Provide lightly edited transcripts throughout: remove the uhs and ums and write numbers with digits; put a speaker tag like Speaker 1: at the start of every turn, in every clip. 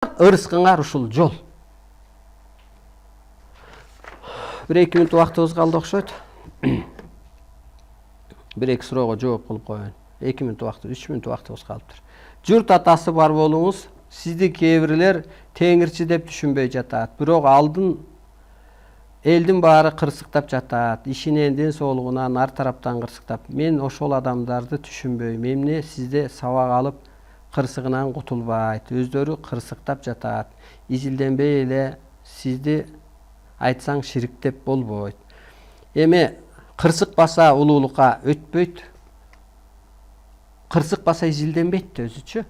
Speaker 1: ырыскыңар ушул жол. 1-2 мүнөт убактыбыз калды окшойт. 1-2 суроого жооп кылып коеюн. 2 мүнөт убактыбыз, 3 мүнөт убактыбыз калыптыр. Журт атасы бар болуңуз сизди кээ бирлер теңирчи деп түшүнбөй жатат. Бирок элдин баары кырсыктап жатат. Ишинен, ден соолугунан ар тараптан кырсыктап. Мен ошол адамдарды түшүнбөйм. Эмне сизде сабак алып кырсыгынан кутулбайт. Өздөрү кырсыктап жатат. Изилденбей эле сизди айтсаң шириктеп болбойт. Эми кырсык баса улуулукка өтпөйт. Кырсык баса изилденбейт да өзүчү.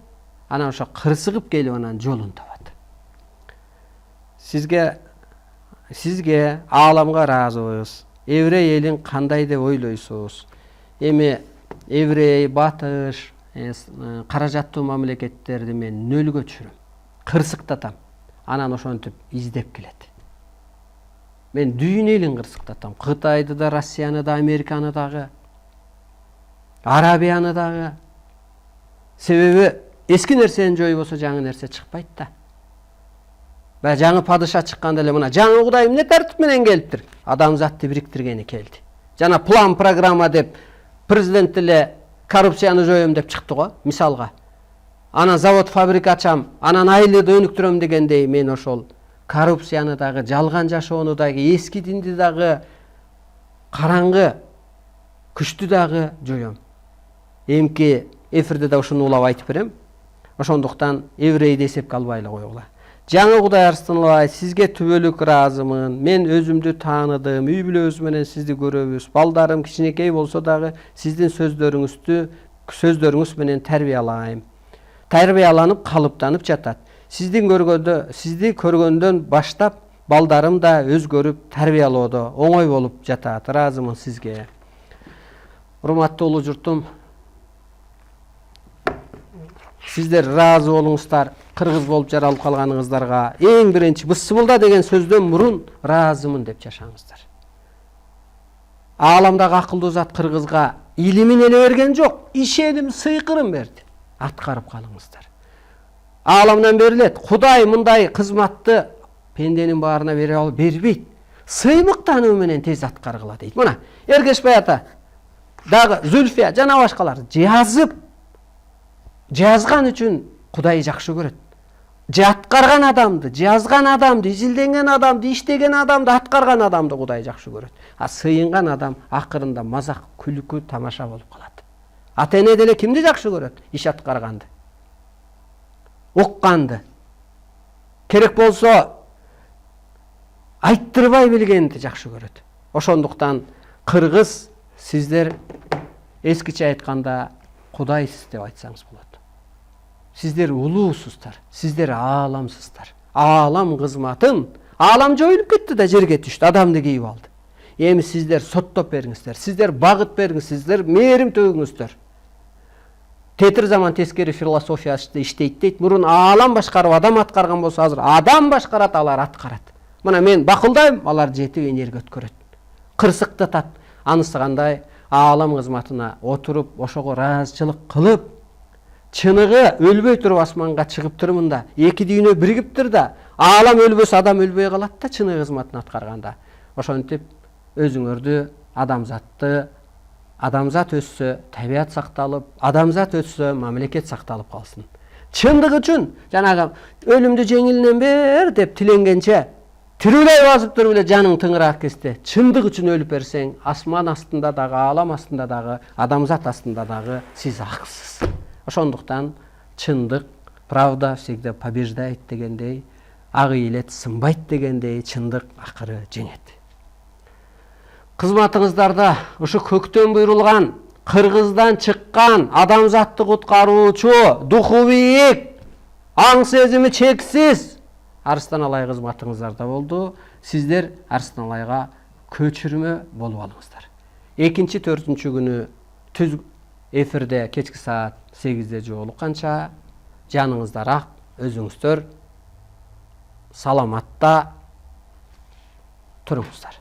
Speaker 1: Анан ошо кырсыгып келип анан жолун табат. Сизге ааламга ыраазыбыз. Еврей элин кандай деп ойлойсуз? Эми еврей, батыш, каражаттуу мамлекеттерди мен нөлгө түшүрөм. Кырсыктатам. Анан ошентип издеп келет. Мен дүйнө элин кырсыктатам. Кытайды да, Россияны да, Американы дагы, Арабияны дагы. Себеби эски нерсени жойбосо жаңы нерсе чыкпайт да. Жаңы падыша чыкканда эле мына жаңы Кудай эмне тартип менен келиптир? Адамзатты бириктиргени келди. Жана план программа деп президент эле коррупцияны жоюм деп чыкты го, мисалга. Анан завод, фабрика ачам, анан айлыды өнүктүрөм дегендей мен ошол коррупцияны дагы, жалган жашоону дагы, эски динди дагы, караңгы күчтү дагы жоюм. Эмки эфирде да ушуну улап айтып берем. Ошондуктан еврейди эсепке албай эле койгула. Жаңы Кудай Арстанбай, сизге түбөлүк ыраазымын. Мен өзүмдү тааныдым, үй бүлөбүз менен сизди көрөбүз. Балдарым кичинекей болсо дагы сиздин сөздөрүңүз менен тарбияланып калыптанып жатат. Сизди көргөндөн баштап балдарым да өзгөрүп тарбиялоодо оңой болуп жатат. Ыраазымын сизге. Урматтуу улуу журтум, сиздер ыраазы болуңуздар. Кыргыз болуп жаралып калганыңыздарга эң биринчи бысыбылда деген сөздөн мурун ыраазымын деп жашаңыздар. Ааламдагы акылдуу зат кыргызга илимин эле берген жок, ишеним сыйкырын берди. Аткарып калыңыздар. Ааламдан берилет. Кудай мындай кызматты пенденин баарына бербейт. Сыймыктануу менен тез аткаргыла дейт. Мына Эргешбай ата дагы Зүлфия жана башкалар жазган үчүн Кудай жакшы көрөт. Аткарган адамды, жазган адамды, изилденген адамды, иштеген адамды, аткарган адамды Кудай жакшы көрөт. Сыйынган адам акырында мазак, күлкү, тамаша болуп калат. Ата-эне деле кимди жакшы көрөт? Иш аткарганды, укканды. Керек болсо айттырбай билгенди жакшы көрөт. Ошондуктан кыргыз сиздер эскиче айтканда Кудайсыз деп айтсаңыз болот. Сиздер улуусуздар, сиздер ааламсыздар. Аалам кызматын, аалам жоюлуп кетти да жерге түштү, адамды кийип алды. Эми сиздер соттоп бериңиздер, сиздер багыт бериңиз, сиздер мээрим төгүңүздөр. Тетир заман тескери философия иштейт дейт. Мурун аалам башкарып адам аткарган болсо, азыр адам башкарат, алар аткарат. Мына мен бакылдайм, алар жетип энерги өткөрөт. Кырсыктатат. Анысы кандай? Аалам кызматына отуруп, ошого ыраазычылык кылып, чыныгы өлбөй туруп асманга чыгыптыр мында. Эки дүйнө биригиптир да, аалам өлбөсө адам өлбөй калат да чыныгы кызматын аткарганда. Ошентип өзүңөрдү адамзат өссө, табият сакталып, адамзат өссө, мамлекет сакталып калсын. Чындык үчүн жанагы өлүмдү жеңилинен бер деп тиленгенче тирүүлөй басып туруп эле жаның тыңыраак кесте. Чындык үчүн өлүп берсең, асман астында дагы, аалам астында дагы, адамзат астында дагы сиз аксыз. Ошондуктан чындык, правда всегда побеждает дегендей, ак ийилет сынбайт дегендей, чындык акыры жеңет. Кызматыңыздарда ушу көктөн буйрулган, Кыргыздан чыккан, адамзатты куткаруучу, духу бийик, аң сезими чексиз Арыстан Алай кызматыңыздарда болду. Сиздер Арыстан Алайга көчүрмө болуп алыңыздар. 2-4 күнү түз эфирде кечки саат 8-де жолукканча жаныңыздар ак, өзүңүздөр саламатта туруңуздар.